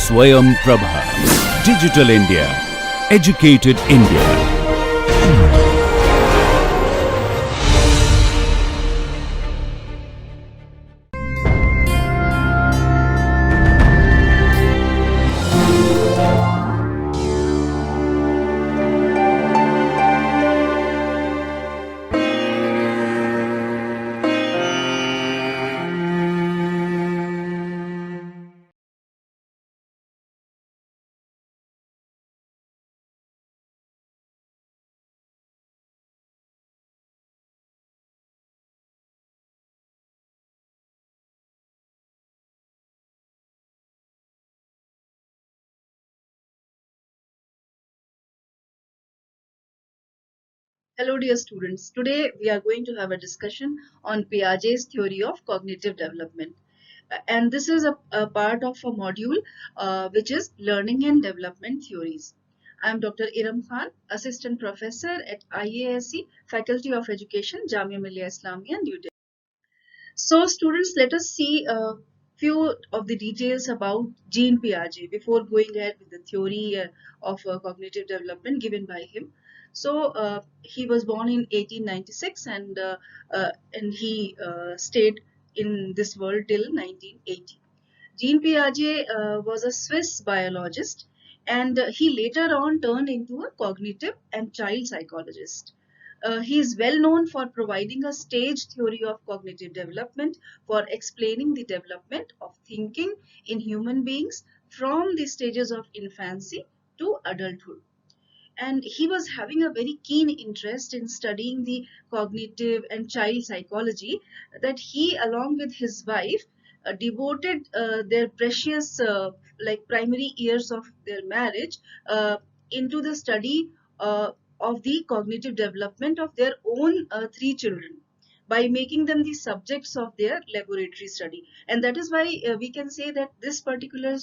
Swayam Prabha. Digital India. Educated India. Hello, dear students. Today we are going to have a discussion on Piaget's theory of cognitive development. And this is a part of a module which is Learning and Development Theories. I am Dr. Iram Khan, Assistant Professor at IASC, Faculty of Education, Jamia Millia Islamia, New Delhi. So, students, let us see a few of the details about Jean Piaget before going ahead with the theory of cognitive development given by him. So, he was born in 1896 and he stayed in this world till 1980. Jean Piaget was a Swiss biologist and he later on turned into a cognitive and child psychologist. He is well known for providing a stage theory of cognitive development for explaining the development of thinking in human beings from the stages of infancy to adulthood. And he was having a very keen interest in studying the cognitive and child psychology that he, along with his wife, devoted their precious primary years of their marriage into the study of the cognitive development of their own three children by making them the subjects of their laboratory study. And that is why we can say that this particular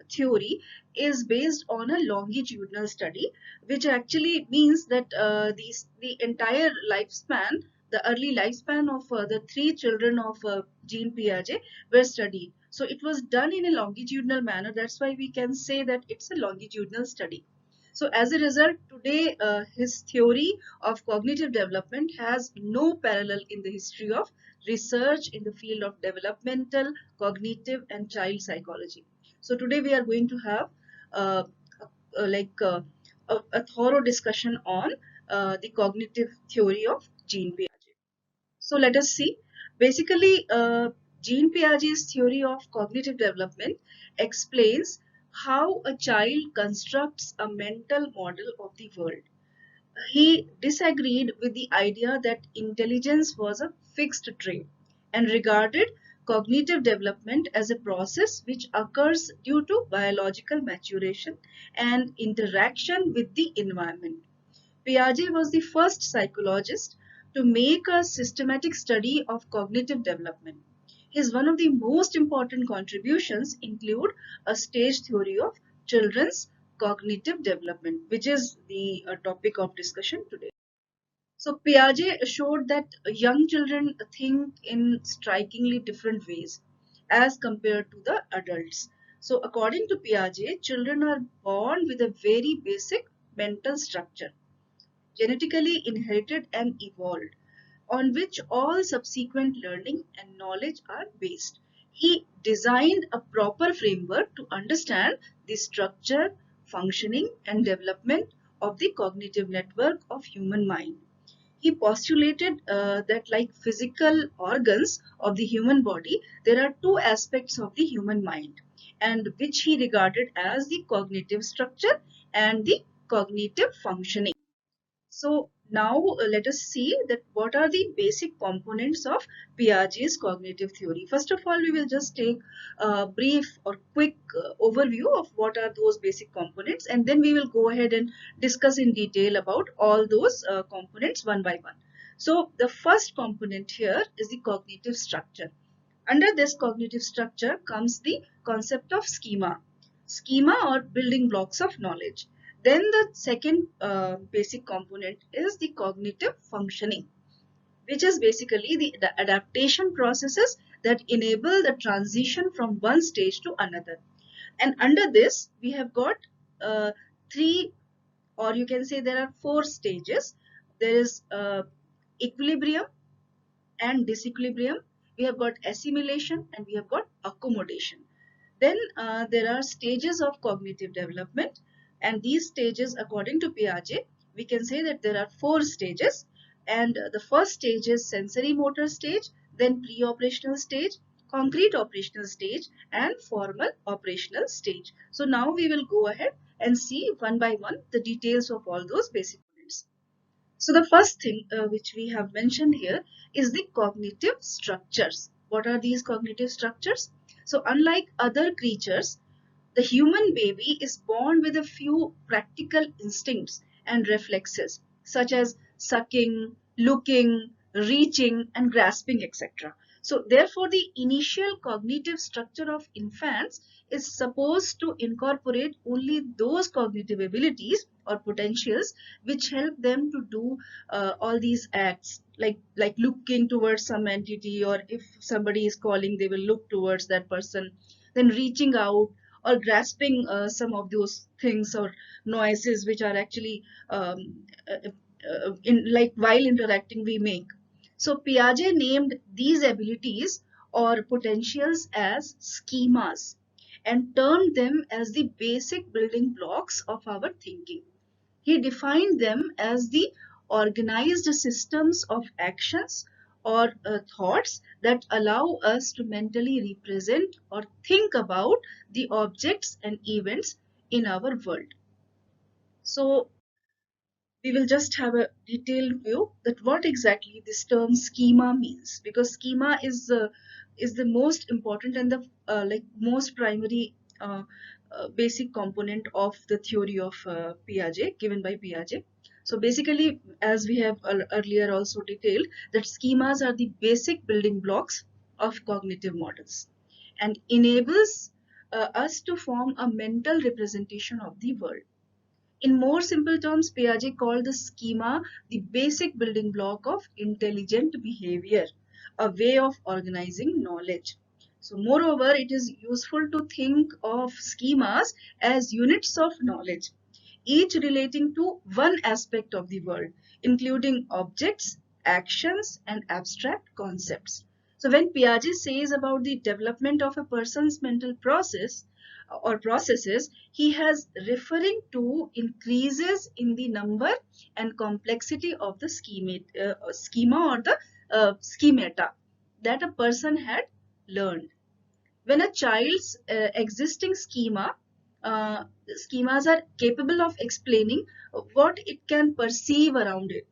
theory is based on a longitudinal study, which actually means that the entire lifespan, the early lifespan of the three children of Jean Piaget were studied. So it was done in a longitudinal manner. That's why we can say that it's a longitudinal study. So as a result, today his theory of cognitive development has no parallel in the history of research in the field of developmental, cognitive and child psychology. So today we are going to have uh, like a thorough discussion on the cognitive theory of Jean Piaget. So let us see. Basically, Jean Piaget's theory of cognitive development explains how a child constructs a mental model of the world. He disagreed with the idea that intelligence was a fixed trait and regarded cognitive development as a process which occurs due to biological maturation and interaction with the environment. Piaget was the first psychologist to make a systematic study of cognitive development. His one of the most important contributions include a stage theory of children's cognitive development, which is the topic of discussion today. So Piaget showed that young children think in strikingly different ways as compared to the adults. So according to Piaget, children are born with a very basic mental structure, genetically inherited and evolved, on which all subsequent learning and knowledge are based. He designed a proper framework to understand the structure, functioning, and development of the cognitive network of human mind. He postulated that, like physical organs of the human body, there are two aspects of the human mind, and which he regarded as the cognitive structure and the cognitive functioning. So now let us see that what are the basic components of Piaget's cognitive theory. First of all, we will just take a brief or quick overview of what are those basic components, and then we will go ahead and discuss in detail about all those components one by one. So the first component here is the cognitive structure. Under this cognitive structure comes the concept of schema. Schema or building blocks of knowledge. Then the second basic component is the cognitive functioning, which is basically the adaptation processes that enable the transition from one stage to another. And under this, we have got three, or you can say there are four stages. There is equilibrium and disequilibrium. We have got assimilation and we have got accommodation. Then there are stages of cognitive development, and these stages, according to Piaget, we can say that there are four stages. And the first stage is sensory motor stage, then pre-operational stage, concrete operational stage, and formal operational stage. So now we will go ahead and see one by one the details of all those basic units. So the first thing which we have mentioned here is the cognitive structures. What are these cognitive structures? So unlike other creatures, the human baby is born with a few practical instincts and reflexes, such as sucking, looking, reaching, and grasping, etc. So, therefore, the initial cognitive structure of infants is supposed to incorporate only those cognitive abilities or potentials which help them to do all these acts, like looking towards some entity, or if somebody is calling, they will look towards that person, then reaching out or grasping some of those things or noises which are actually in like while interacting we make. So Piaget named these abilities or potentials as schemas and termed them as the basic building blocks of our thinking. He defined them as the organized systems of actions or thoughts that allow us to mentally represent or think about the objects and events in our world. So, we will just have a detailed view that what exactly this term schema means, because schema is the most important and the most primary basic component of the theory of Piaget, given by Piaget. So basically, as we have earlier also detailed, that schemas are the basic building blocks of cognitive models and enables us to form a mental representation of the world. In more simple terms, Piaget called the schema the basic building block of intelligent behavior, a way of organizing knowledge. So, moreover, it is useful to think of schemas as units of knowledge, each relating to one aspect of the world, including objects, actions, and abstract concepts. So, when Piaget says about the development of a person's mental process or processes, he has referring to increases in the number and complexity of the schema or the schemata that a person had learned. When a child's existing schemas are capable of explaining what it can perceive around it,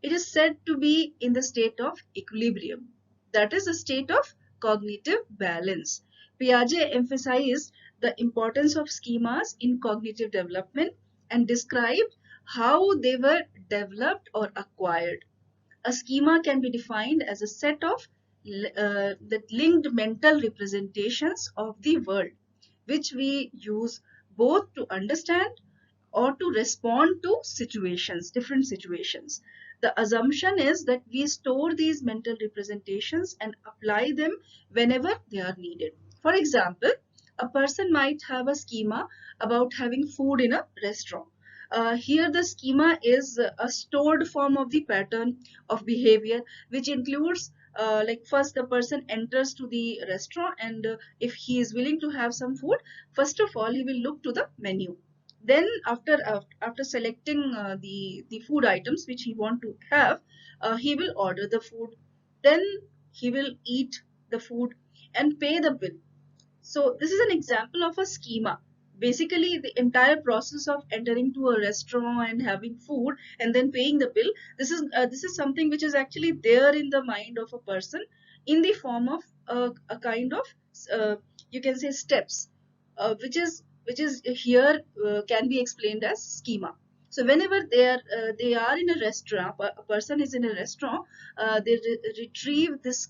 it is said to be in the state of equilibrium. That is a state of cognitive balance. Piaget emphasized the importance of schemas in cognitive development and described how they were developed or acquired. A schema can be defined as a set of the linked mental representations of the world, which we use both to understand or to respond to situations, different situations. The assumption is that we store these mental representations and apply them whenever they are needed. For example, a person might have a schema about having food in a restaurant. Here the schema is a stored form of the pattern of behavior, which includes like first the person enters to the restaurant, and if he is willing to have some food, first of all he will look to the menu. Then after selecting the food items which he want to have, he will order the food. Then he will eat the food and pay the bill. So this is an example of a schema. Basically, the entire process of entering to a restaurant and having food and then paying the bill. This is something which is actually there in the mind of a person in the form of a kind of you can say steps, which is here can be explained as schema. So whenever they are in a restaurant, a person is in a restaurant, they retrieve this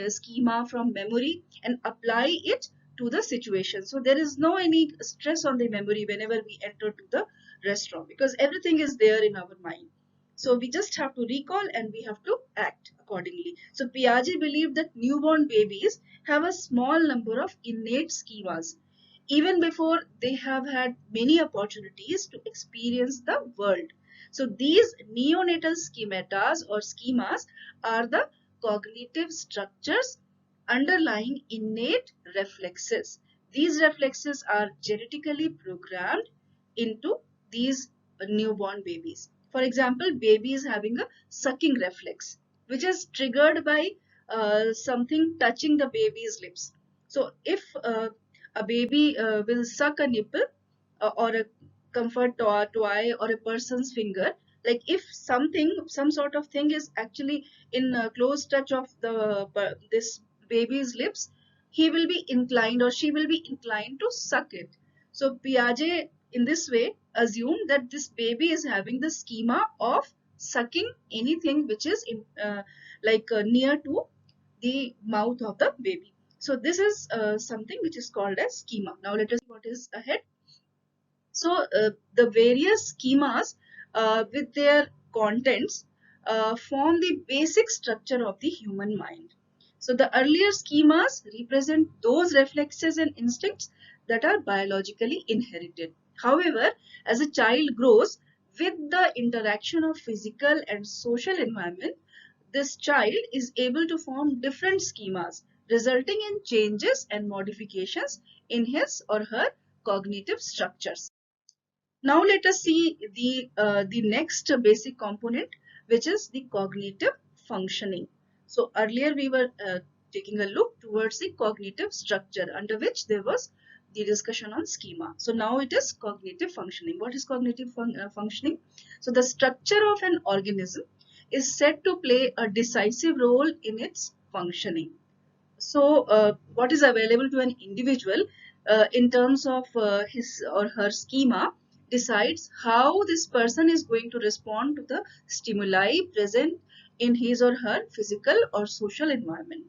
schema from memory and apply it to the situation. So there is no any stress on the memory whenever we enter to the restaurant, because everything is there in our mind. So we just have to recall and we have to act accordingly. So Piaget believed that newborn babies have a small number of innate schemas, even before they have had many opportunities to experience the world. So these neonatal schematas or schemas are the cognitive structures underlying innate reflexes. These reflexes are genetically programmed into these newborn babies. For example, babies having a sucking reflex, which is triggered by something touching the baby's lips. So if a baby will suck a nipple or a comfort toy or a person's finger, like if some sort of thing is actually in close touch of this baby's lips, he will be inclined or she will be inclined to suck it. So Piaget in this way assumed that this baby is having the schema of sucking anything which is near to the mouth of the baby. So this is something which is called as schema. Now let us see what is ahead. So the various schemas with their contents form the basic structure of the human mind. So the earlier schemas represent those reflexes and instincts that are biologically inherited. However, as a child grows with the interaction of physical and social environment, this child is able to form different schemas, resulting in changes and modifications in his or her cognitive structures. Now let us see the next basic component, which is the cognitive functioning. So earlier we were taking a look towards the cognitive structure, under which there was the discussion on schema. So now it is cognitive functioning. What is cognitive functioning? So the structure of an organism is said to play a decisive role in its functioning. So what is available to an individual in terms of his or her schema decides how this person is going to respond to the stimuli present in his or her physical or social environment.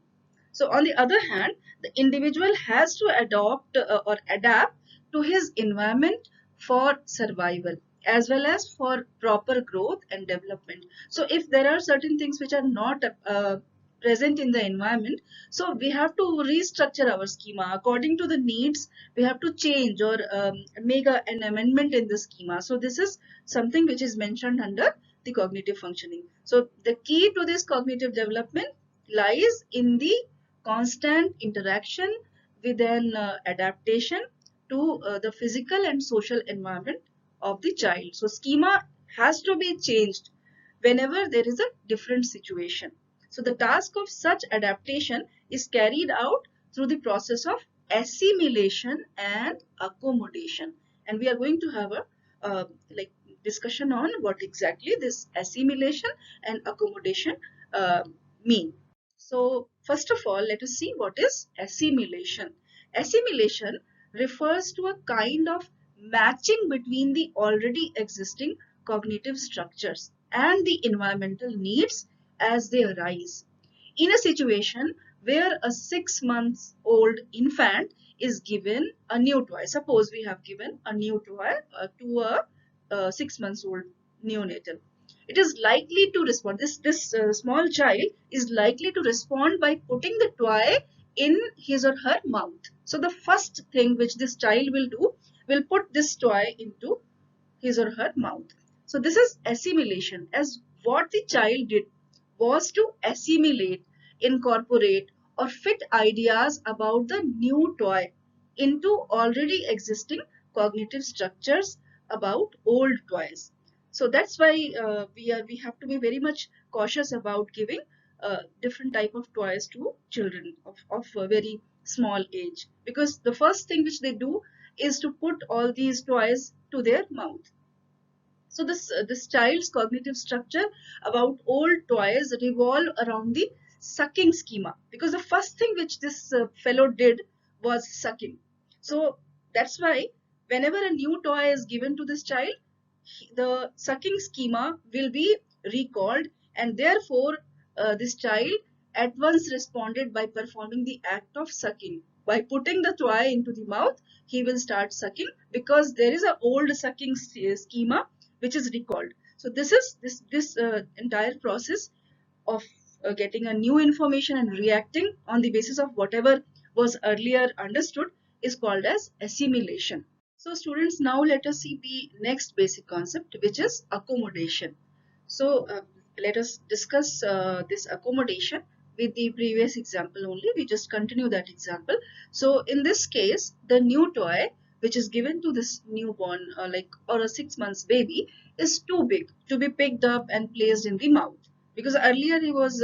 So on the other hand, the individual has to adopt or adapt to his environment for survival as well as for proper growth and development. So if there are certain things which are not present in the environment, so we have to restructure our schema according to the needs. We have to change or make an amendment in the schema. So this is something which is mentioned under the cognitive functioning. So the key to this cognitive development lies in the constant interaction with an adaptation to the physical and social environment of the child. So schema has to be changed whenever there is a different situation. So the task of such adaptation is carried out through the process of assimilation and accommodation. And we are going to have a like discussion on what exactly this assimilation and accommodation mean. So first of all, let us see what is assimilation. Assimilation refers to a kind of matching between the already existing cognitive structures and the environmental needs as they arise. In a situation where a 6 months old infant is given a new toy, suppose we have given a new toy to a 6 months old neonatal, it is likely to respond. This small child is likely to respond by putting the toy in his or her mouth. So the first thing which this child will do will put this toy into his or her mouth. So this is assimilation, as what the child did was to assimilate, incorporate or fit ideas about the new toy into already existing cognitive structures about old toys. So that's why we have to be very much cautious about giving different type of toys to children of a very small age, because the first thing which they do is to put all these toys to their mouth. So this child's cognitive structure about old toys revolve around the sucking schema, because the first thing which this fellow did was sucking. So that's why whenever a new toy is given to this child, the sucking schema will be recalled, and therefore this child at once responded by performing the act of sucking. By putting the toy into the mouth, he will start sucking, because there is an old sucking schema which is recalled. So this is this entire process of getting a new information and reacting on the basis of whatever was earlier understood is called as assimilation. So students, now let us see the next basic concept, which is accommodation. So let us discuss this accommodation with the previous example only. We just continue that example. So in this case, the new toy which is given to this newborn or a 6 months baby is too big to be picked up and placed in the mouth, because earlier he was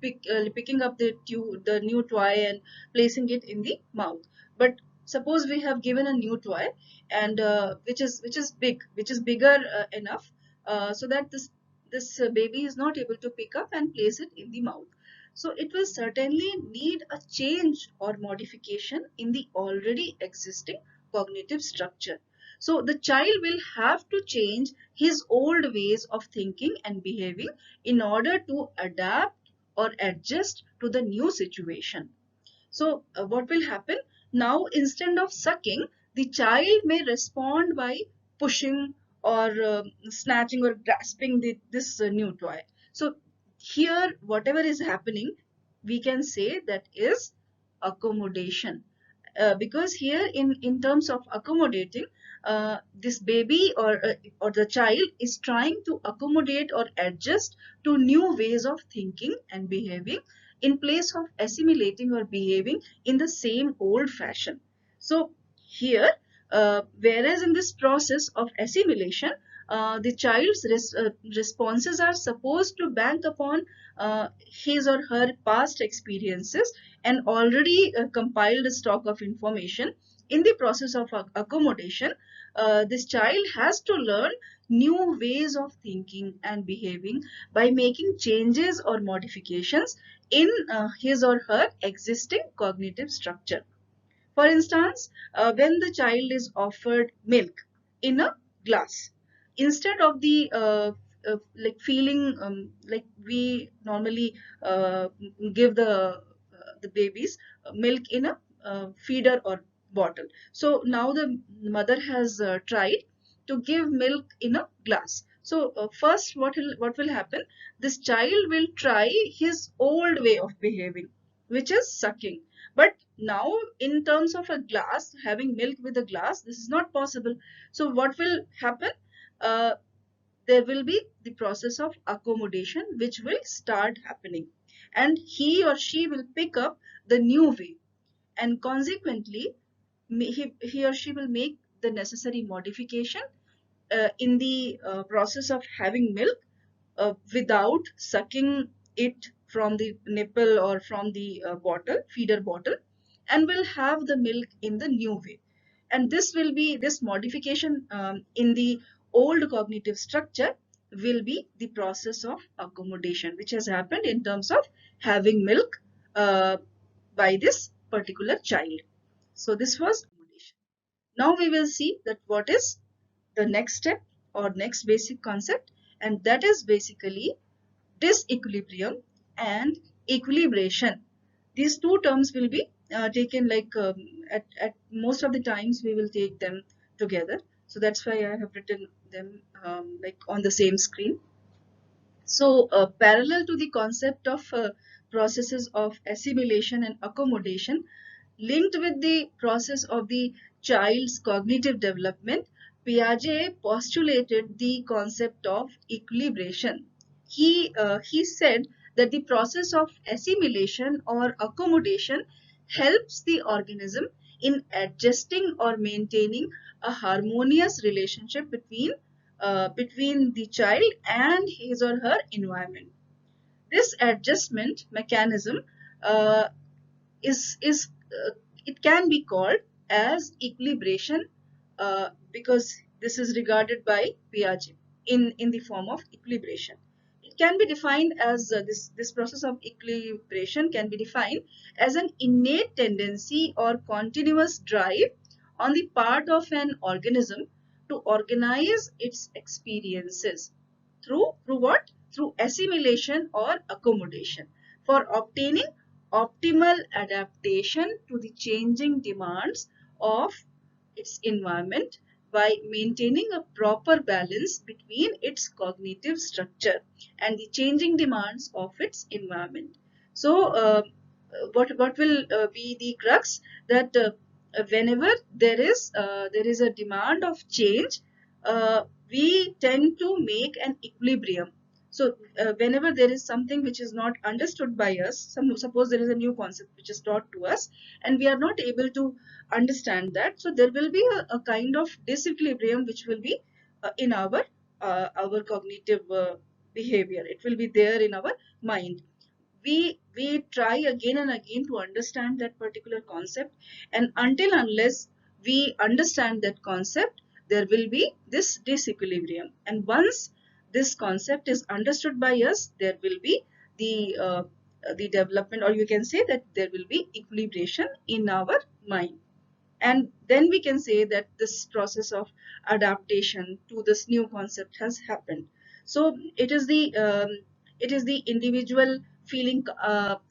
picking up the new toy and placing it in the mouth. But suppose we have given a new toy and which is bigger enough so that this baby is not able to pick up and place it in the mouth. So it will certainly need a change or modification in the already existing cognitive structure. So the child will have to change his old ways of thinking and behaving in order to adapt or adjust to the new situation. So what will happen? Now instead of sucking, the child may respond by pushing or snatching or grasping this new toy. So here whatever is happening, we can say that is accommodation. Because here in terms of accommodating, this baby or the child is trying to accommodate or adjust to new ways of thinking and behaving in place of assimilating or behaving in the same old fashion. So here, whereas in this process of assimilation, the child's responses are supposed to bank upon his or her past experiences and already compiled stock of information. In the process of accommodation, this child has to learn new ways of thinking and behaving by making changes or modifications in his or her existing cognitive structure. For instance, when the child is offered milk in a glass, instead of the like feeling like we normally give the babies milk in a feeder or bottle. So now the mother has tried to give milk in a glass. So first, what will happen? This child will try his old way of behaving, which is sucking. But now in terms of a glass, having milk with a glass, this is not possible. So what will happen? Uh, there will be the process of accommodation which will start happening, and he or she will pick up the new way, and consequently he or she will make the necessary modification in the process of having milk without sucking it from the nipple or from the feeder bottle, and will have the milk in the new way. And this modification in the old cognitive structure will be the process of accommodation, which has happened in terms of having milk uh, by this particular child. So this was accommodation. Now we will see that what is the next step or next basic concept, and that is basically disequilibrium and equilibration. These two terms will be taken at most of the times we will take them together. So that's why I have written them like on the same screen. So, parallel to the concept of processes of assimilation and accommodation, linked with the process of the child's cognitive development, Piaget postulated the concept of equilibration. He said that the process of assimilation or accommodation helps the organism in adjusting or maintaining a harmonious relationship between the child and his or her environment. This adjustment mechanism uh, is it can be called as equilibration because this is regarded by Piaget in the form of equilibration. It can be defined as this process of equilibration can be defined as an innate tendency or continuous drive on the part of an organism to organize its experiences through what? Through assimilation or accommodation for obtaining optimal adaptation to the changing demands of its environment by maintaining a proper balance between its cognitive structure and the changing demands of its environment. So, what will be the crux that whenever there is a demand of change, we tend to make an equilibrium. So whenever there is something which is not understood by us, suppose there is a new concept which is taught to us and we are not able to understand that, so there will be a kind of disequilibrium which will be in our cognitive behavior. It will be there in our mind. We try again and again to understand that particular concept, and until unless we understand that concept, there will be this disequilibrium. And once this concept is understood by us, there will be the development, or you can say that there will be equilibration in our mind. And then we can say that this process of adaptation to this new concept has happened. So it is the individual feeling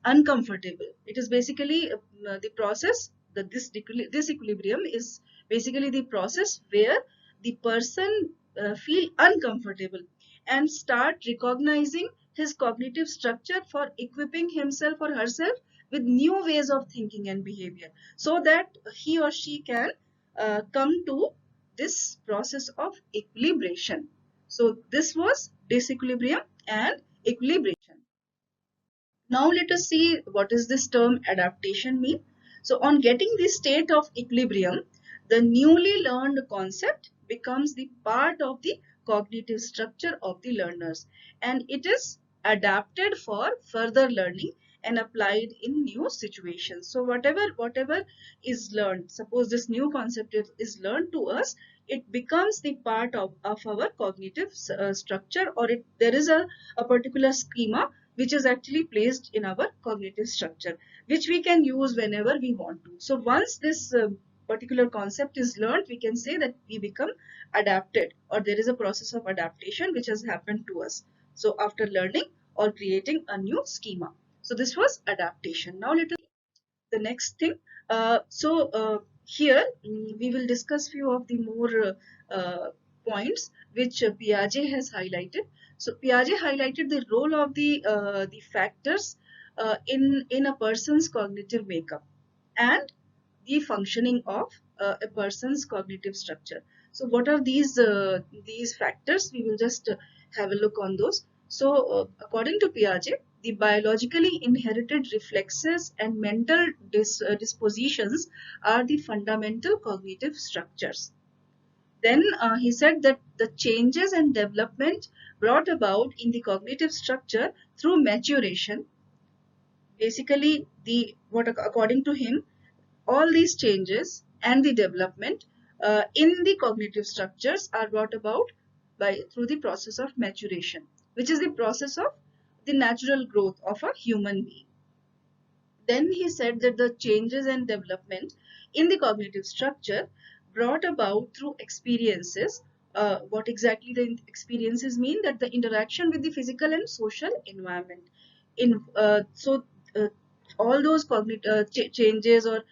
uncomfortable. It is basically the process that this equilibrium is basically the process where the person feel uncomfortable and start recognizing his cognitive structure for equipping himself or herself with new ways of thinking and behavior, so that he or she can come to this process of equilibration. So this was disequilibrium and equilibration. Now let us see what is this term adaptation mean. So on getting the state of equilibrium, the newly learned concept becomes the part of the cognitive structure of the learners, and it is adapted for further learning and applied in new situations. So whatever is learned, suppose this new concept is learned to us, it becomes the part of our cognitive structure, or there is a particular schema which is actually placed in our cognitive structure, which we can use whenever we want to. So once this particular concept is learned, we can say that we become adapted, or there is a process of adaptation which has happened to us. So after learning or creating a new schema. So this was adaptation. Now let us the next thing. Here we will discuss few of the more points which Piaget has highlighted. So Piaget highlighted the role of the factors in a person's cognitive makeup and the functioning of a person's cognitive structure. So what are these factors? We will just have a look on those. So according to Piaget, the biologically inherited reflexes and mental dispositions are the fundamental cognitive structures. Then he said that the changes and development brought about in the cognitive structure through maturation, basically the what according to him, all these changes and the development in the cognitive structures are brought about by through the process of maturation, which is the process of the natural growth of a human being. Then he said that the changes and development in the cognitive structure brought about through experiences. What exactly the experiences mean? That the interaction with the physical and social environment. In all those cognitive changes or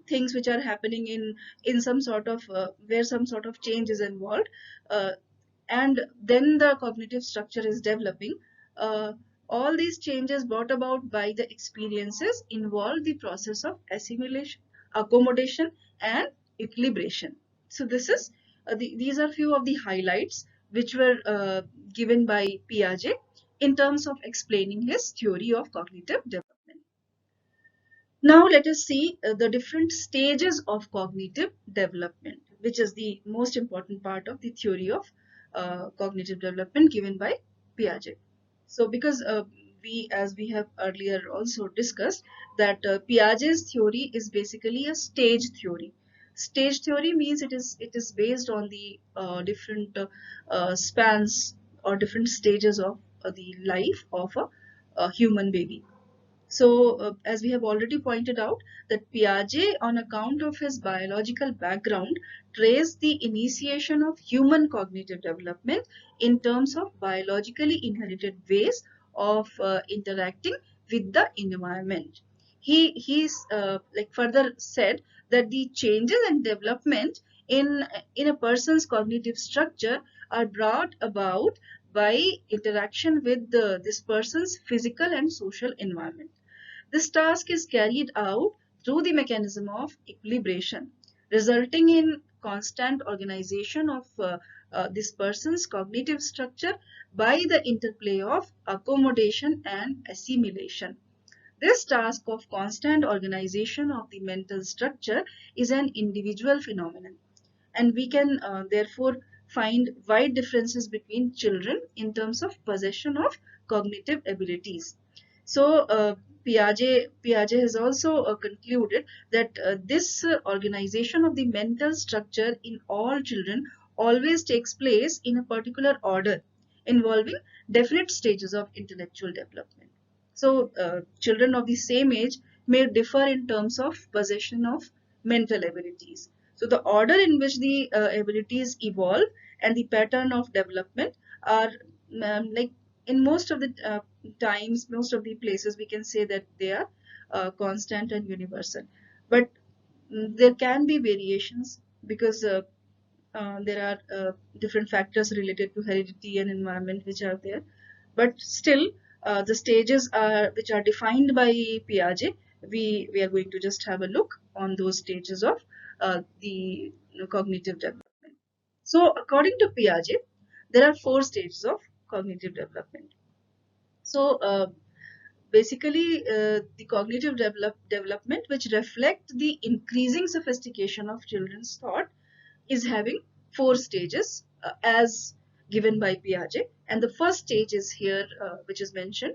things which are happening in some sort of where some sort of change is involved, uh, and then the cognitive structure is developing. Uh, all these changes brought about by the experiences involve the process of assimilation, accommodation, and equilibration. So this is these are few of the highlights which were given by Piaget in terms of explaining his theory of cognitive development. Now let us see the different stages of cognitive development, which is the most important part of the theory of cognitive development given by Piaget. So because as we have earlier also discussed, that Piaget's theory is basically a stage theory. Stage theory means it is based on the different spans or different stages of the life of a human baby. So, as we have already pointed out, that Piaget, on account of his biological background, traced the initiation of human cognitive development in terms of biologically inherited ways of interacting with the environment. He's like further said that the changes and development in a person's cognitive structure are brought about by interaction with this person's physical and social environment. This task is carried out through the mechanism of equilibration, resulting in constant organization of this person's cognitive structure by the interplay of accommodation and assimilation. This task of constant organization of the mental structure is an individual phenomenon, and we can therefore find wide differences between children in terms of possession of cognitive abilities. So Piaget has also concluded that this organization of the mental structure in all children always takes place in a particular order involving definite stages of intellectual development. So children of the same age may differ in terms of possession of mental abilities. So the order in which the abilities evolve and the pattern of development are like in most of the times, most of the places, we can say that they are constant and universal. But there can be variations because there are different factors related to heredity and environment which are there. But still, the stages are which are defined by Piaget. We are going to just have a look on those stages of the cognitive development. So, according to Piaget, there are four stages of cognitive development. So, basically, the cognitive development, which reflect the increasing sophistication of children's thought, is having four stages as given by Piaget. And the first stage is here, which is mentioned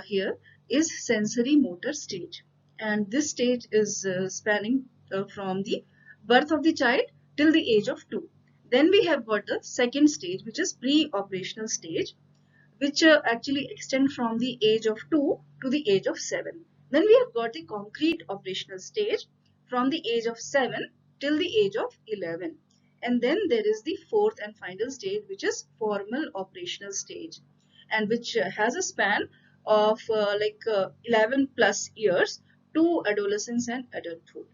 here, is sensory motor stage. And this stage is spanning from the birth of the child till the age of 2. Then we have got the second stage, which is pre-operational stage, which actually extend from the age of 2 to the age of 7. Then we have got the concrete operational stage from the age of 7 till the age of 11. And then there is the fourth and final stage, which is formal operational stage, and which has a span of 11 plus years to adolescence and adulthood.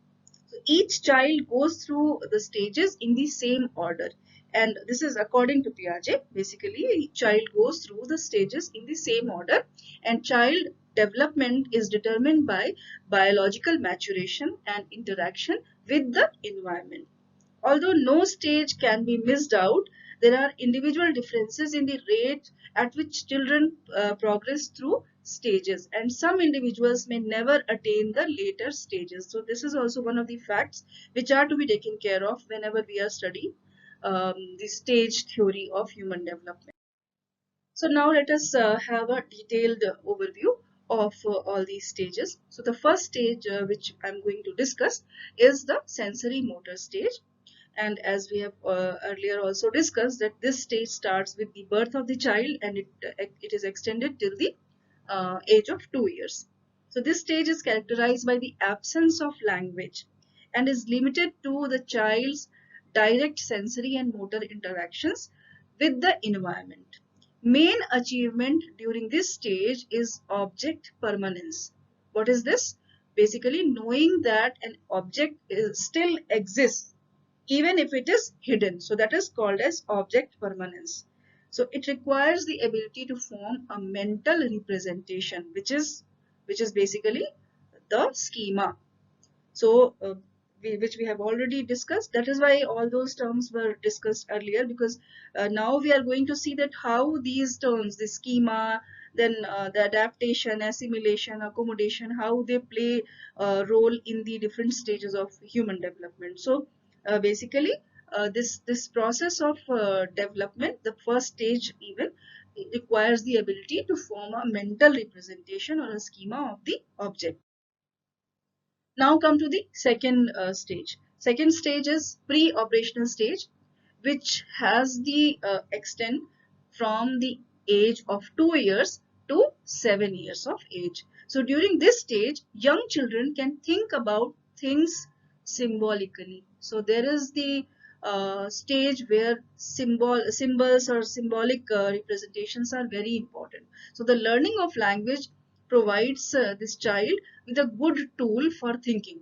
So each child goes through the stages in the same order. And this is according to Piaget. Basically, each child goes through the stages in the same order, and child development is determined by biological maturation and interaction with the environment. Although no stage can be missed out, there are individual differences in the rate at which children progress through stages, and some individuals may never attain the later stages. So this is also one of the facts which are to be taken care of whenever we are studying the stage theory of human development. So now let us have a detailed overview of all these stages. So the first stage which I'm going to discuss is the sensory motor stage. And as we have earlier also discussed, that this stage starts with the birth of the child, and it is extended till the age of 2 years. So this stage is characterized by the absence of language and is limited to the child's direct sensory and motor interactions with the environment. Main achievement during this stage is object permanence. What is this? Basically, knowing that an object still exists even if it is hidden. So that is called as object permanence. So it requires the ability to form a mental representation, which is basically the schema. So which we have already discussed. That is why all those terms were discussed earlier, because now we are going to see that how these terms, the schema, then the adaptation, assimilation, accommodation, how they play a role in the different stages of human development. So basically, this process of development, the first stage even, it requires the ability to form a mental representation or a schema of the object. Now come to the second stage. Second stage is pre-operational stage, which has the extent from the age of 2 years to 7 years of age. So during this stage, young children can think about things symbolically. So there is the stage where symbols or symbolic representations are very important. So the learning of language provides this child with a good tool for thinking.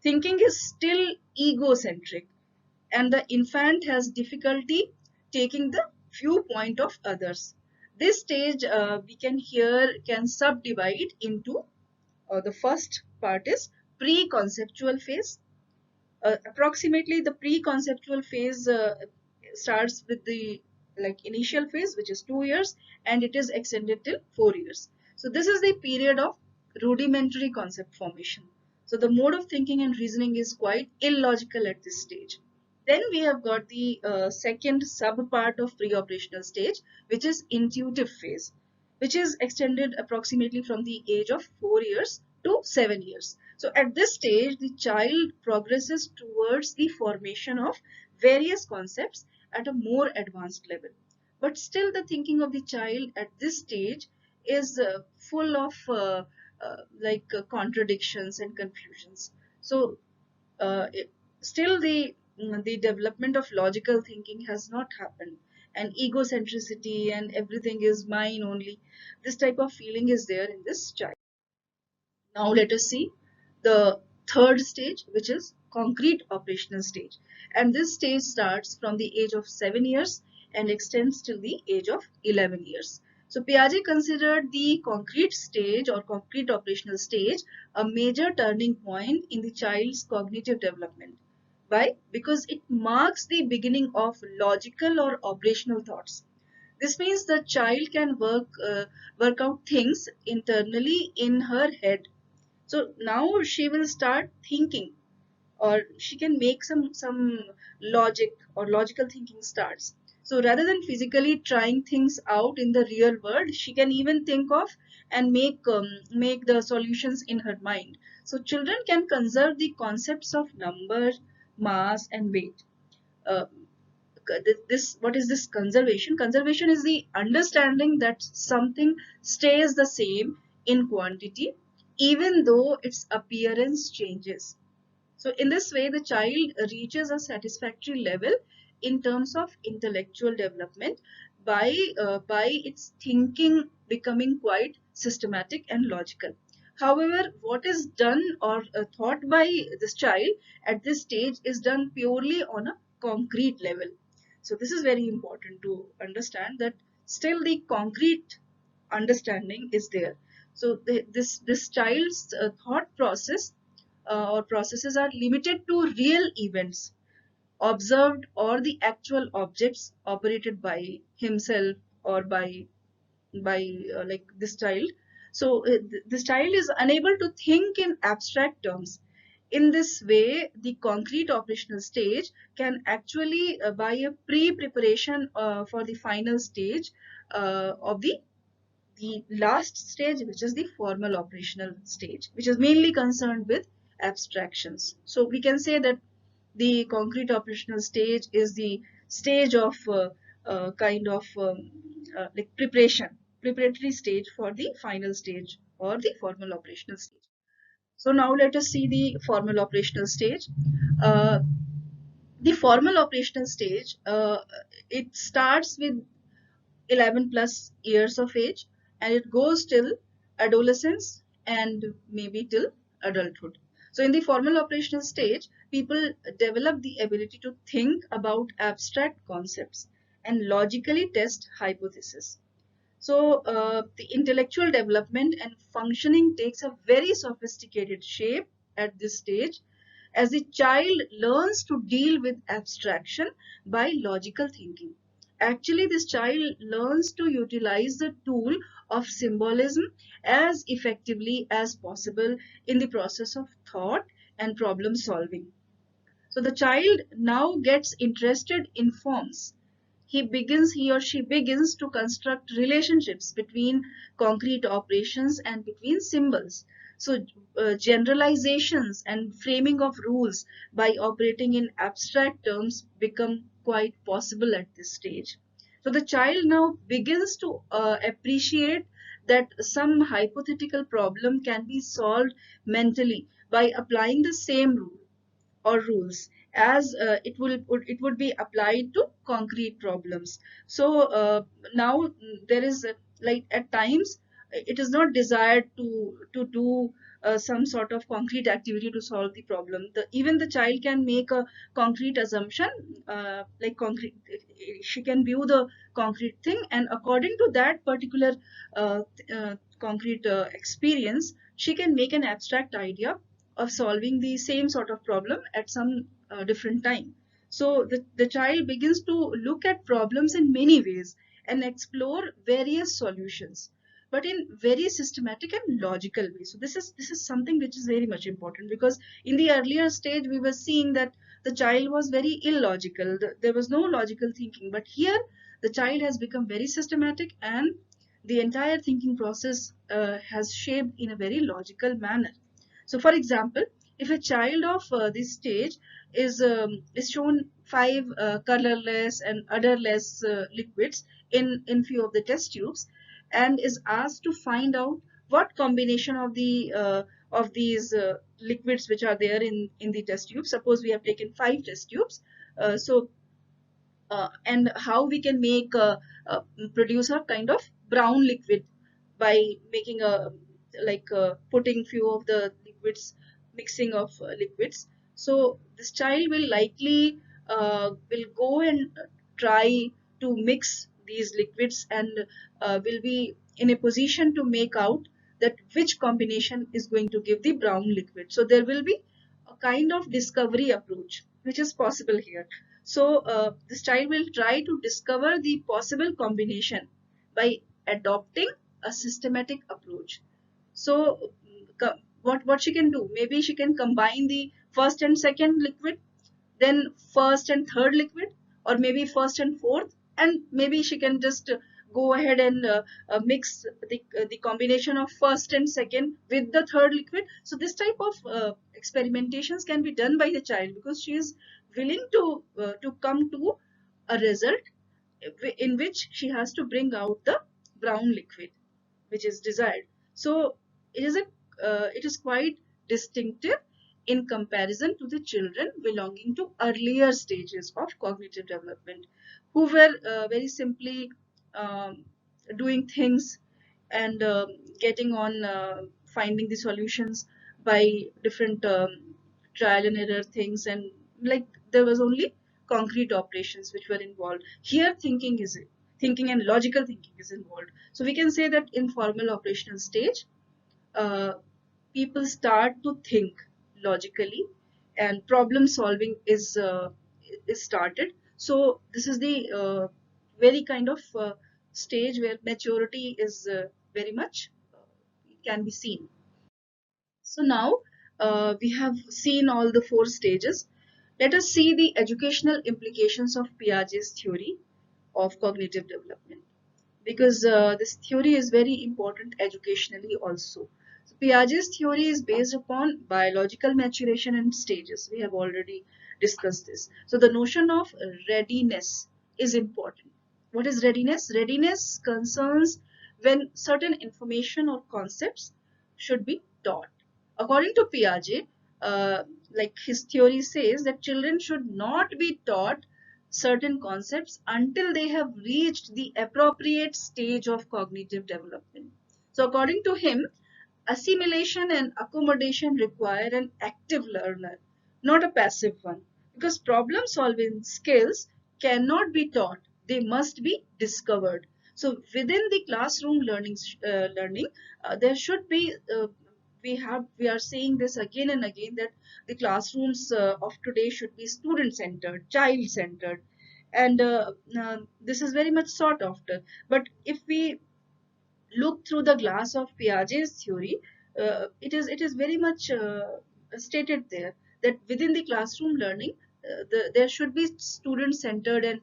Thinking is still egocentric, and the infant has difficulty taking the viewpoint of others. This stage we can subdivide into the first part is pre-conceptual phase. Approximately the pre-conceptual phase starts with the initial phase, which is 2 years, and it is extended till 4 years. So this is the period of rudimentary concept formation. So the mode of thinking and reasoning is quite illogical at this stage. Then we have got the second sub part of pre-operational stage, which is intuitive phase, which is extended approximately from the age of 4 years to 7 years. So at this stage, the child progresses towards the formation of various concepts at a more advanced level. But still, the thinking of the child at this stage is full of contradictions and confusions. So still the development of logical thinking has not happened, and egocentricity and everything is mine only, this type of feeling is there in this child. Now let us see the third stage, which is concrete operational stage, and this stage starts from the age of 7 years and extends till the age of 11 years. So Piaget considered the concrete stage or concrete operational stage a major turning point in the child's cognitive development. Why? Because it marks the beginning of logical or operational thoughts. This means the child can work out things internally in her head. So now she will start thinking, or she can make some logic or logical thinking starts. So rather than physically trying things out in the real world, she can even think of and make the solutions in her mind. So children can conserve the concepts of number, mass, and weight. Uh, this What is this conservation is the understanding that something stays the same in quantity even though its appearance changes. So in this way, the child reaches a satisfactory level in terms of intellectual development by its thinking becoming quite systematic and logical. However, what is done or thought by this child at this stage is done purely on a concrete level. So this is very important to understand that still the concrete understanding is there. So this child's thought process or processes are limited to real events observed or the actual objects operated by himself or by this child. So this child is unable to think in abstract terms. In this way, the concrete operational stage can actually by a pre-preparation for the final stage of the last stage, which is the formal operational stage, which is mainly concerned with abstractions. So we can say that the concrete operational stage is the stage of preparatory stage for the final stage or the formal operational stage. So now let us see the formal operational stage. Uh, the formal operational stage, it starts with 11 plus years of age, and it goes till adolescence and maybe till adulthood. So in the formal operational stage, people develop the ability to think about abstract concepts and logically test hypotheses. So the intellectual development and functioning takes a very sophisticated shape at this stage as the child learns to deal with abstraction by logical thinking. Actually, this child learns to utilize the tool of symbolism as effectively as possible in the process of thought and problem solving. So the child now gets interested in forms. He or she begins to construct relationships between concrete operations and between symbols. So generalizations and framing of rules by operating in abstract terms become quite possible at this stage. So the child now begins to appreciate that some hypothetical problem can be solved mentally by applying the same rule or rules as it would be applied to concrete problems. So now there is like at times it is not desired to do some sort of concrete activity to solve the problem. Even the child can make a concrete assumption, like concrete, she can view the concrete thing, and according to that particular concrete experience, she can make an abstract idea of solving the same sort of problem at some different time. So the child begins to look at problems in many ways and explore various solutions, but in very systematic and logical way. So this is something which is very much important, because in the earlier stage we were seeing that the child was very illogical. There was no logical thinking, but here the child has become very systematic, and the entire thinking process has shaped in a very logical manner. So, for example, if a child of this stage is shown five colorless and odorless liquids in few of the test tubes, and is asked to find out what combination of these liquids which are there in the test tube. Suppose we have taken five test tubes, and how we can make produce a kind of brown liquid by making a putting few of the liquids, mixing of liquids. So this child will likely will go and try to mix these liquids, and will be in a position to make out that which combination is going to give the brown liquid. So there will be a kind of discovery approach which is possible here. So this child will try to discover the possible combination by adopting a systematic approach. So what she can do? Maybe she can combine the first and second liquid, then first and third liquid, or maybe first and fourth, and maybe she can just go ahead and mix the combination of first and second with the third liquid. So this type of experimentations can be done by the child, because she is willing to come to a result in which she has to bring out the brown liquid which is desired. So it is quite distinctive in comparison to the children belonging to earlier stages of cognitive development, who were very simply um, doing things and getting on finding the solutions by different trial and error things, and like there was only concrete operations which were involved. Here thinking and logical thinking is involved. So we can say that in formal operational stage, uh, people start to think logically, and problem solving is started. So this is the very kind of stage where maturity is very much can be seen. So now we have seen all the four stages. Let us see the educational implications of Piaget's theory of cognitive development, because this theory is very important educationally also. So Piaget's theory is based upon biological maturation and stages. We have already discussed this. So the notion of readiness is important. What is readiness? Readiness concerns when certain information or concepts should be taught. According to Piaget, like his theory says that children should not be taught certain concepts until they have reached the appropriate stage of cognitive development. So according to him, assimilation and accommodation require an active learner, not a passive one, because problem solving skills cannot be taught, they must be discovered. So within the classroom learning, there should be we are saying this again and again, that the classrooms of today should be student centered, child centered, and this is very much sought after. But if we look through the glass of Piaget's theory, it is very much stated there that within the classroom learning, there should be student-centered and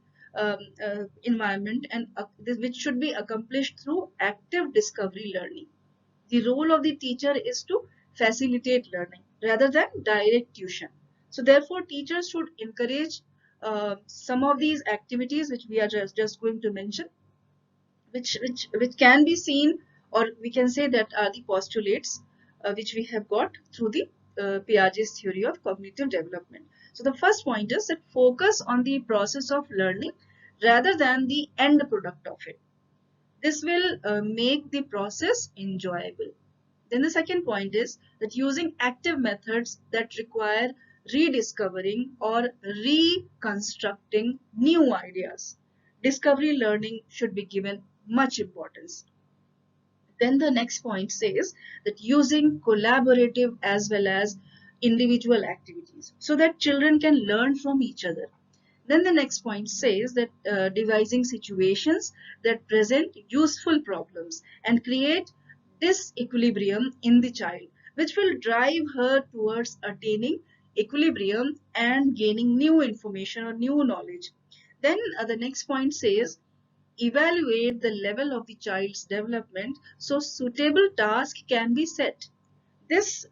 environment, and which should be accomplished through active discovery learning. The role of the teacher is to facilitate learning rather than direct tuition. So therefore, teachers should encourage some of these activities which we are just going to mention, which can be seen, or we can say that are the postulates which we have got through the Piaget's theory of cognitive development. So the first point is that focus on the process of learning rather than the end product of it. This will make the process enjoyable. Then the second point is that using active methods that require rediscovering or reconstructing new ideas. Discovery learning should be given much importance. Then the next point says that using collaborative as well as individual activities so that children can learn from each other. Then the next point says that devising situations that present useful problems and create disequilibrium in the child, which will drive her towards attaining equilibrium and gaining new information or new knowledge. Then the next point says evaluate the level of the child's development so suitable task can be set. This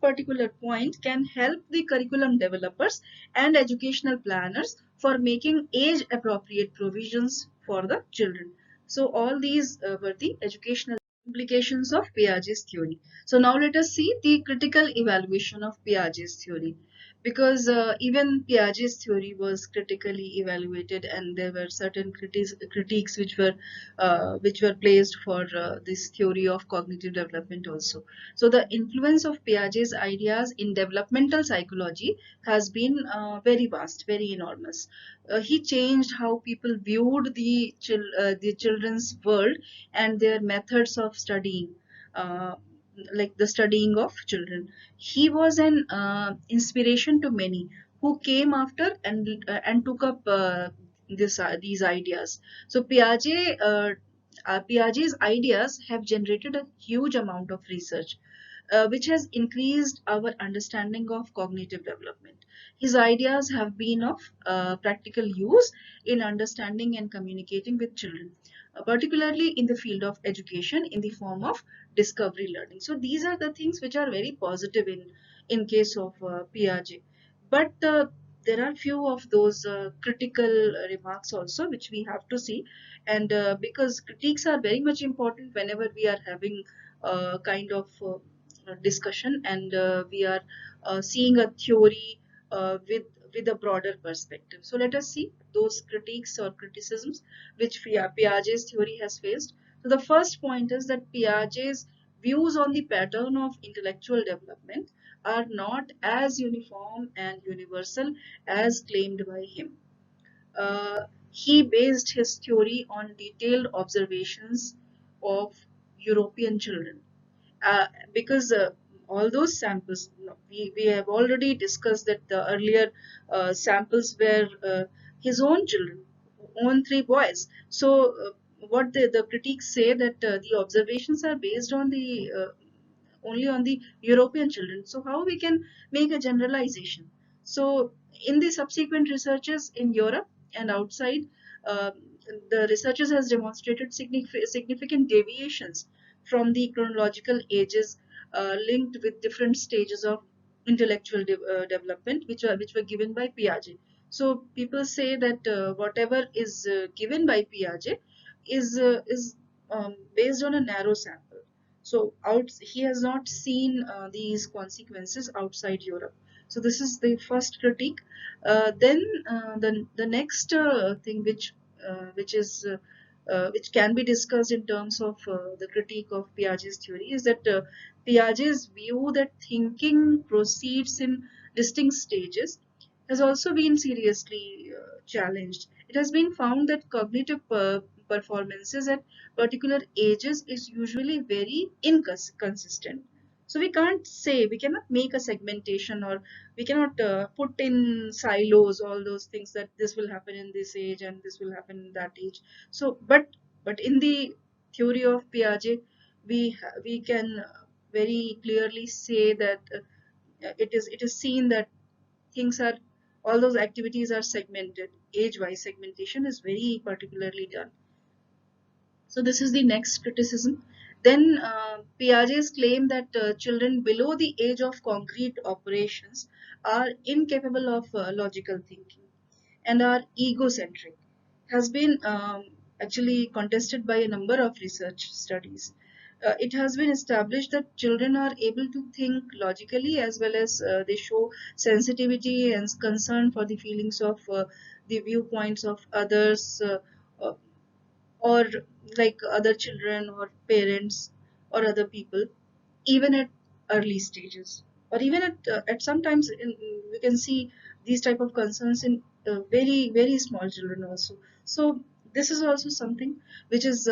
particular point can help the curriculum developers and educational planners for making age appropriate provisions for the children. So all these were the educational implications of Piaget's theory. So now let us see the critical evaluation of Piaget's theory, because even Piaget's theory was critically evaluated, and there were certain critiques which were placed for this theory of cognitive development also. So the influence of Piaget's ideas in developmental psychology has been very vast, very enormous. He changed how people viewed the children's world and their methods of studying, uh, like the studying of children. He was an inspiration to many who came after and took up these ideas. So Piaget's ideas have generated a huge amount of research, which has increased our understanding of cognitive development. His ideas have been of practical use in understanding and communicating with children, particularly in the field of education in the form of discovery learning. So these are the things which are very positive in case of Piaget. But there are few of those critical remarks also which we have to see, and because critiques are very much important whenever we are having kind of discussion, and we are seeing a theory with a broader perspective. So let us see those critiques or criticisms which Piaget's theory has faced. So the first point is that Piaget's views on the pattern of intellectual development are not as uniform and universal as claimed by him. Uh, he based his theory on detailed observations of European children, because all those samples, we have already discussed that the earlier samples were his own children, own three boys. So what the critics say that the observations are based on the only on the European children. So how we can make a generalization? So in the subsequent researches in Europe and outside, uh, the researchers has demonstrated significant deviations from the chronological ages linked with different stages of intellectual development, which were given by Piaget. So people say that whatever is given by Piaget is based on a narrow sample. So he has not seen these consequences outside Europe. So this is the first critique. Then the next thing which can be discussed in terms of the critique of Piaget's theory is that Piaget's view that thinking proceeds in distinct stages has also been seriously challenged. It has been found that cognitive performances at particular ages is usually very inconsistent. So we cannot make a segmentation, or we cannot put in silos all those things that this will happen in this age and this will happen in that age. So, but in the theory of Piaget, we can very clearly say that it is seen that things are all those activities are segmented. Age wise segmentation is very particularly done. So this is the next criticism. Then Piaget's claim that children below the age of concrete operations are incapable of logical thinking and are egocentric has been actually contested by a number of research studies. It has been established that children are able to think logically, as well as they show sensitivity and concern for the feelings of the viewpoints of others, uh, or like other children or parents or other people, even at early stages, or even at sometimes we can see these type of concerns in very small children also. So this is also something which is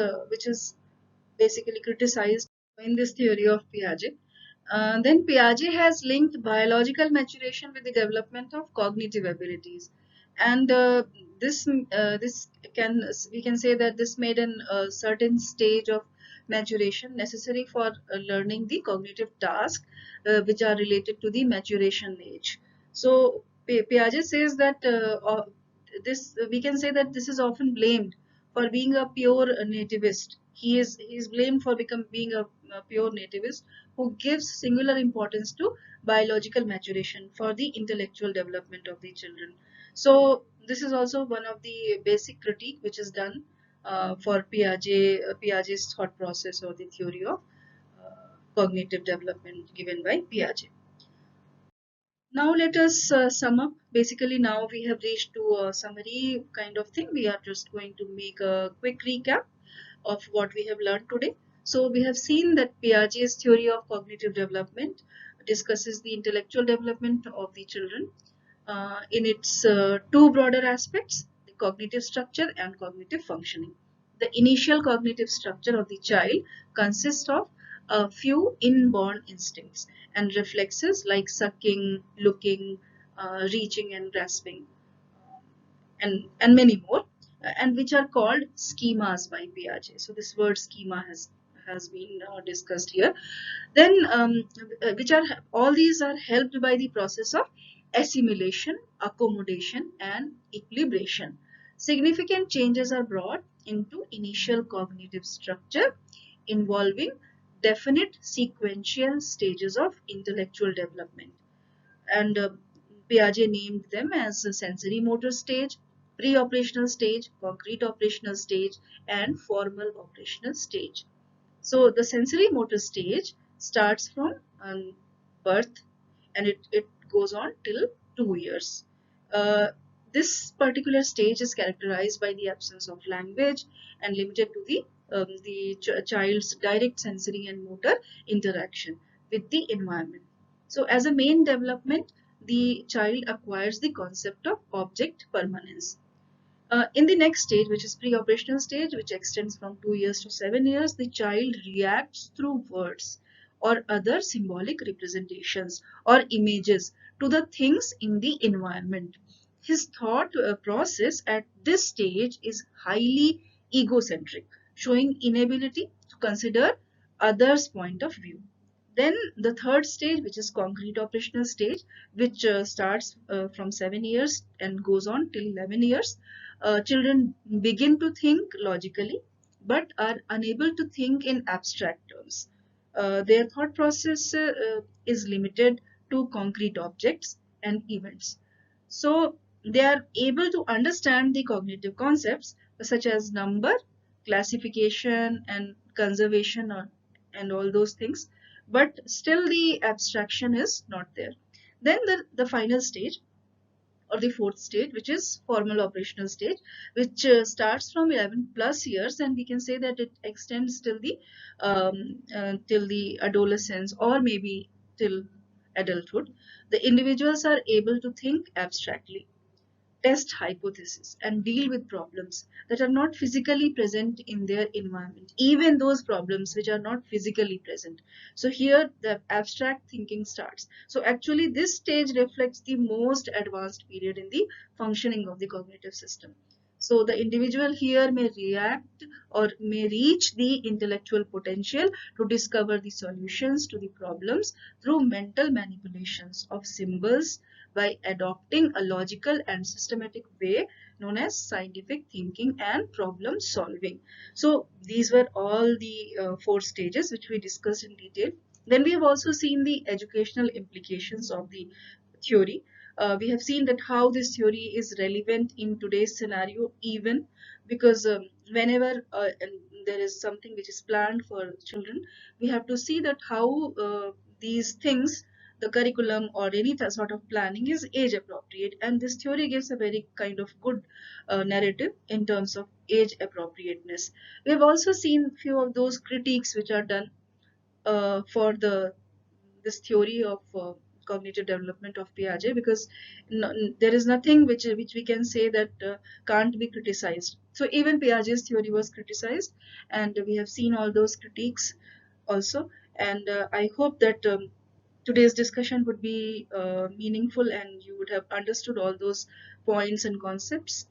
basically criticized in this theory of Piaget. Then Piaget has linked biological maturation with the development of cognitive abilities, and this can we can say that this made a certain stage of maturation necessary for learning the cognitive tasks which are related to the maturation age. So Piaget says that this we can say that this is often blamed for being a pure nativist. He is blamed for being a pure nativist who gives singular importance to biological maturation for the intellectual development of the children. So this is also one of the basic critique which is done for Piaget's thought process or the theory of cognitive development given by Piaget. Now let us sum up. Basically, now we have reached to a summary kind of thing. We are just going to make a quick recap of what we have learned today. So we have seen that Piaget's theory of cognitive development discusses the intellectual development of the children in its two broader aspects, the cognitive structure and cognitive functioning. The initial cognitive structure of the child consists of a few inborn instincts and reflexes like sucking, looking, reaching, and grasping, and many more, and which are called schemas by Piaget. So this word schema has been discussed here. Then, which are all these are helped by the process of assimilation, accommodation, and equilibration. Significant changes are brought into initial cognitive structure involving definite sequential stages of intellectual development, and Piaget named them as a sensory motor stage, pre-operational stage, concrete operational stage, and formal operational stage. So the sensory motor stage starts from birth, and it goes on till 2 years. Uh, this particular stage is characterized by the absence of language and limited to the child's direct sensory and motor interaction with the environment. So as a main development, the child acquires the concept of object permanence. In the next stage, which is pre-operational stage, which extends from 2 years to 7 years, the child reacts through words or other symbolic representations or images to the things in the environment. His thought process at this stage is highly egocentric, showing inability to consider others' point of view. Then the third stage, which is concrete operational stage, which starts from 7 years and goes on till 11 years. Children begin to think logically but are unable to think in abstract terms. Their thought process is limited to concrete objects and events. So they are able to understand the cognitive concepts such as number, classification, and conservation, and all those things, but still the abstraction is not there. Then the final stage or the fourth stage, which is formal operational stage, which starts from 11 plus years, and we can say that it extends till the adolescence or maybe till adulthood. The individuals are able to think abstractly, test hypotheses, and deal with problems that are not physically present in their environment, even those problems which are not physically present. So here the abstract thinking starts. So actually this stage reflects the most advanced period in the functioning of the cognitive system. So the individual here may react or may reach the intellectual potential to discover the solutions to the problems through mental manipulations of symbols, by adopting a logical and systematic way known as scientific thinking and problem solving. So these were all the four stages which we discussed in detail. Then we have also seen the educational implications of the theory. We have seen that how this theory is relevant in today's scenario, even because whenever there is something which is planned for children, we have to see that how these things, the curriculum or any sort of planning, is age appropriate, and this theory gives a very kind of good narrative in terms of age appropriateness. We have also seen few of those critiques which are done for the this theory of cognitive development of Piaget, because there is nothing which we can say that can't be criticized. So even Piaget's theory was criticized, and we have seen all those critiques also. And I hope that today's discussion would be meaningful and you would have understood all those points and concepts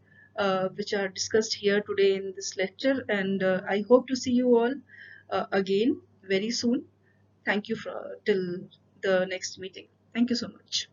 which are discussed here today in this lecture. And I hope to see you all again very soon. Thank you for till the next meeting. Thank you so much.